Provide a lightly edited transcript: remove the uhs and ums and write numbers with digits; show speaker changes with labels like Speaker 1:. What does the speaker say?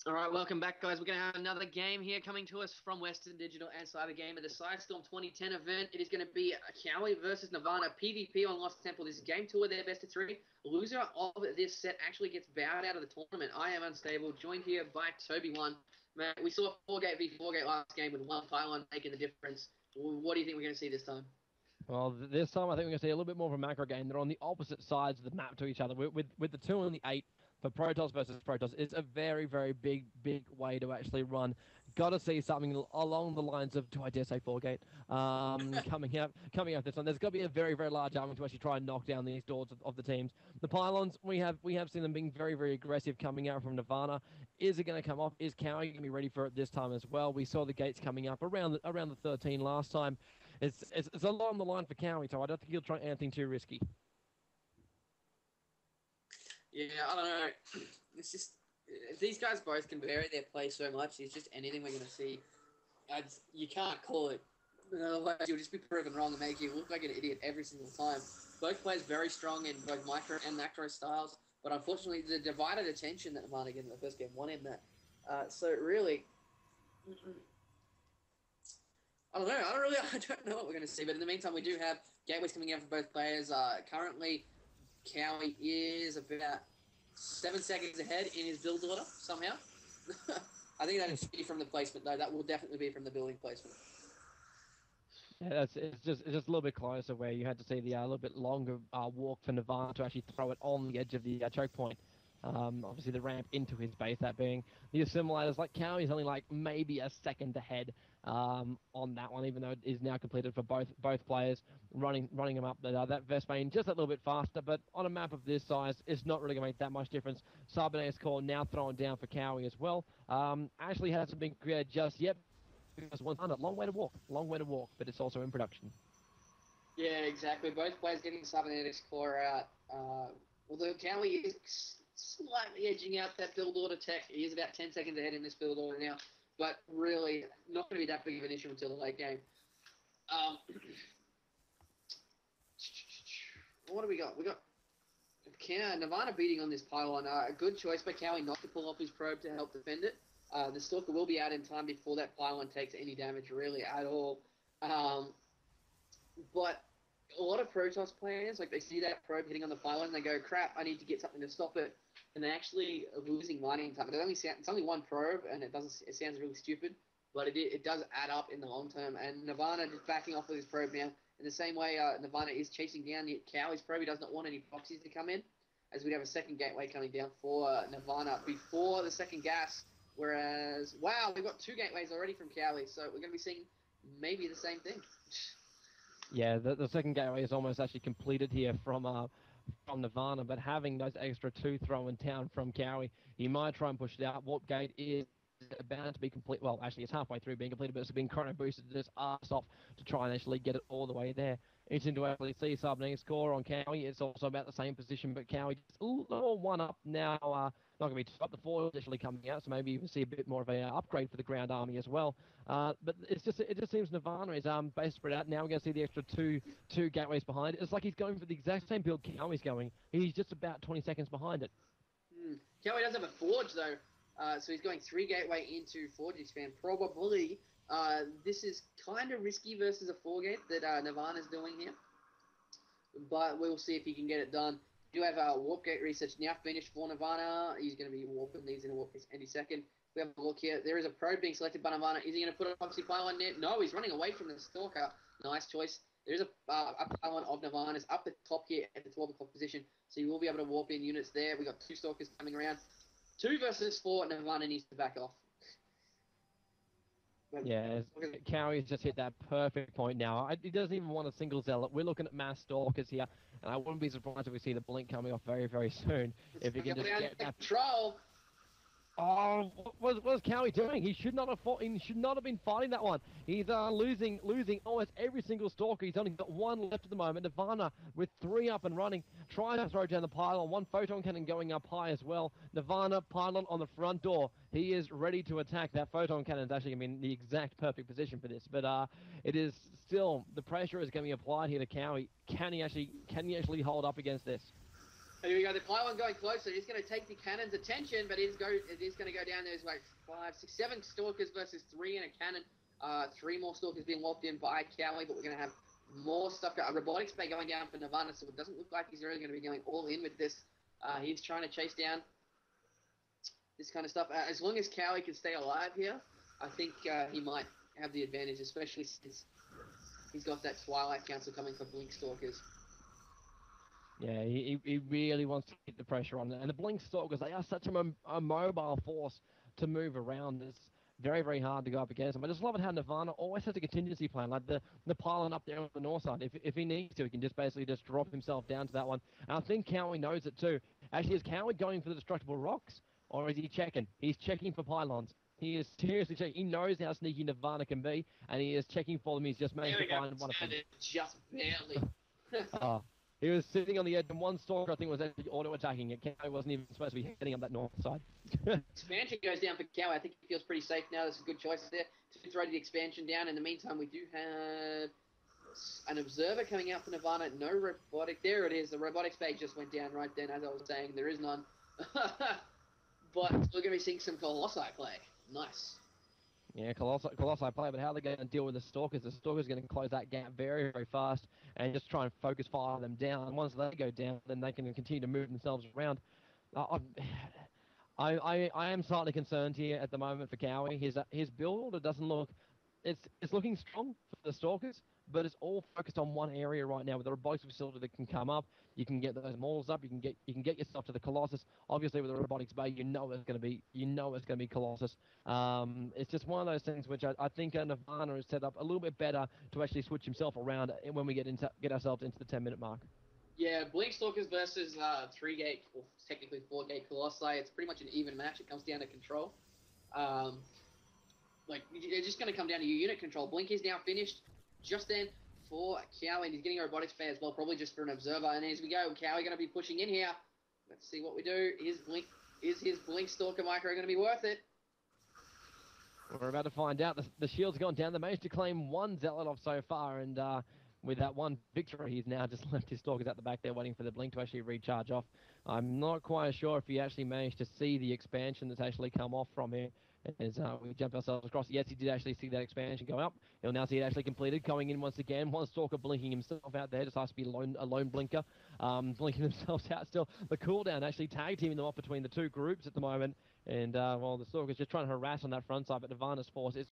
Speaker 1: All right, welcome back, guys. We're going to have another game here coming to us from Western Digital and CyberGamer, the Cyberstorm 2010 event. It is going to be Kowi versus Nirvana PvP on Lost Temple. This is game two of their best of three. Loser of this set actually gets bowed out of the tournament. I am unstable, joined here by Tobiwan. Man, we saw a 4-gate v 4-gate last game with one pylon making the difference. What do you think we're going to see this time?
Speaker 2: Well, this time I think we're going to see a little bit more of a macro game. They're on the opposite sides of the map to each other. With the 2 and the 8 for Protoss versus Protoss, it's a very, very big way to actually run. Got to see something along the lines of, do I dare say 4-gate, coming up this one. There's got to be a very, very large army to actually try and knock down these doors of the teams. The pylons, we have seen them being very, very aggressive coming out from Nirvana. Is it going to come off? Is Kowi going to be ready for it this time as well? We saw the gates coming up around the 13 last time. It's a lot on the line for Kowi, so I don't think he'll try anything too risky.
Speaker 1: Yeah, I don't know. It's just these guys both can vary their play so much. It's just anything we're going to see. You can't call it. Otherwise, you'll just be proven wrong and make you look like an idiot every single time. Both players very strong in both micro and macro styles, but unfortunately, the divided attention that Nirvana gave in the first game won him that. So really, I don't know. I don't know what we're going to see. But in the meantime, we do have gateways coming out for both players. Currently, Kowi is about 7 seconds ahead in his build order somehow. I think that is from the placement, though. That will definitely be from the building placement.
Speaker 2: Yeah, it's just a little bit closer where you had to see the little bit longer walk for Nirvana to actually throw it on the edge of the choke point. Obviously, the ramp into his base, that being the assimilators. Like Kowi is only like maybe a second ahead on that one, even though it is now completed for both players, running him up that Vespane just a little bit faster. But on a map of this size, it's not really going to make that much difference. Cybergamer's core now thrown down for Kowi as well. Actually hasn't been created just yet because one's on it. Long way to walk, but it's also in production.
Speaker 1: Yeah, exactly. Both players getting Cybernetic's core out. Although Kowi is slightly edging out that build order tech. He is about 10 seconds ahead in this build order now, but really not going to be that big of an issue until the late game. What do we got? We got Nirvana beating on this pylon. A good choice by Kowi not to pull off his probe to help defend it. The Stalker will be out in time before that pylon takes any damage really at all. But a lot of Protoss players, like they see that probe hitting on the pylon and they go, crap, I need to get something to stop it. And they actually are losing mining time. It's only one probe, and it sounds really stupid, but it does add up in the long term. And Nirvana just backing off with his probe now. In the same way, Nirvana is chasing down Kowi's probe. He does not want any proxies to come in, as we'd have a second gateway coming down for Nirvana before the second gas. Whereas, wow, we've got 2 gateways already from Kowi, so we're going to be seeing maybe the same thing.
Speaker 2: Yeah, the second gateway is almost actually completed here from Nirvana, but having those extra 2 thrown down from Kowi, he might try and push it out. Warp gate is about to be complete. Well, actually, it's halfway through being completed, but it's been chrono boosted to just arse off to try and actually get it all the way there. Interesting to actually see Cybernetic's score on Kowi. It's also about the same position, but Kowi just a little one up now. Not going to be 2 up. The 4 is actually coming out, so maybe even see a bit more of a upgrade for the ground army as well. But it just seems Nirvana is base spread out. Now we're going to see the extra two gateways behind it. It's like he's going for the exact same build Kowi's going. He's just about 20 seconds behind it.
Speaker 1: Kowi does have a forge though. So he's going 3 gateway into Forge expand. Probably this is kind of risky versus a 4-gate that Nirvana's doing here. But we'll see if he can get it done. We do have a warp gate research now finished for Nirvana. He's going to be warping these in a warp any second. We have a look here. There is a probe being selected by Nirvana. Is he going to put a proxy pylon there? No, he's running away from the Stalker. Nice choice. There is a pylon of Nirvana's up the top here at the 12 o'clock position. So you will be able to warp in units there. We got 2 Stalkers coming around. 2 versus 4, Nirvana needs to back off.
Speaker 2: Yeah, Kowi's just hit that perfect point now. He doesn't even want a single zealot. We're looking at mass stalkers here, and I wouldn't be surprised if we see the blink coming off very, very soon. If he can just get that
Speaker 1: control.
Speaker 2: Oh, what's Kowi doing? He should not have fought. He should not have been fighting that one. He's losing almost every single stalker. He's only got 1 left at the moment. Nirvana with 3 up and running, trying to throw down the pylon. 1 photon cannon going up high as well. Nirvana pylon on the front door. He is ready to attack. That photon cannon is actually going to be in the exact perfect position for this. But it is still the pressure is going to be applied here to Kowi. Can he actually hold up against this?
Speaker 1: Here we go. The pylon going closer. He's going to take the cannon's attention, but it is going to go down. There's like 5, 6, 7 stalkers versus 3 and a cannon. 3 more stalkers being locked in by Cowi, but we're going to have more stuff. Robotics bay going down for Nirvana, so it doesn't look like he's really going to be going all in with this. He's trying to chase down this kind of stuff. As long as Cowi can stay alive here, I think he might have the advantage, especially since he's got that Twilight Council coming for Blink Stalkers.
Speaker 2: Yeah, he really wants to keep the pressure on. And the Blink Stalkers, they are such a mobile force to move around. It's very, very hard to go up against them. I just love it how Nirvana always has a contingency plan, like the pylon up there on the north side. If he needs to, he can just basically just drop himself down to that one. And I think Cowi knows it too. Actually, is Cowi going for the destructible rocks, or is he checking? He's checking for pylons. He is seriously checking. He knows how sneaky Nirvana can be, and he is checking for them. He's just managed to find one of them.
Speaker 1: Just barely.
Speaker 2: He was sitting on the edge, and one stalker, I think, was actually auto-attacking it. Cowi wasn't even supposed to be heading up that north side.
Speaker 1: Expansion goes down for Cowi. I think he feels pretty safe now. That's a good choice there to throw the expansion down. In the meantime, we do have an observer coming out for Nirvana. No robotic. There it is. The robotics bay just went down right then, as I was saying. There is none. But we're going to be seeing some Colossi play. Nice.
Speaker 2: Yeah, Colossi play, but how they're going to deal with the Stalkers? The Stalkers are going to close that gap very, very fast and just try and focus fire them down. Once they go down, then they can continue to move themselves around. I am slightly concerned here at the moment for Cowi. His build order doesn't look... It's looking strong for the Stalkers, but it's all focused on one area right now with the robotics facility that can come up. You can get those models up. You can get yourself to the Colossus. Obviously, with the robotics bay, you know it's going to be Colossus. It's just one of those things which I think Nirvana is set up a little bit better to actually switch himself around when we get ourselves into the 10-minute mark.
Speaker 1: Yeah, Blink Stalkers versus 3-gate, or technically 4-gate Colossi. It's pretty much an even match. It comes down to control. It's just going to come down to your unit control. Blink is now finished just then for Cowi, and he's getting a robotics bay as well, probably just for an observer. And as we go, Cowi going to be pushing in here. Let's see what we do. Is his Blink Stalker micro going to be worth it?
Speaker 2: We're about to find out. The shield's gone down. They managed to claim one Zealot off so far, and with that one victory, he's now just left his Stalkers at the back there waiting for the Blink to actually recharge off. I'm not quite sure if he actually managed to see the expansion that's actually come off from here. As we jump ourselves across. Yes, he did actually see that expansion go up. He'll now see it actually completed. Going in once again. One Stalker blinking himself out there. Just has to be a lone blinker. Blinking themselves out still. The cooldown actually tag teaming them off between the two groups at the moment. And, the Stalker's just trying to harass on that front side. But Nirvana's force is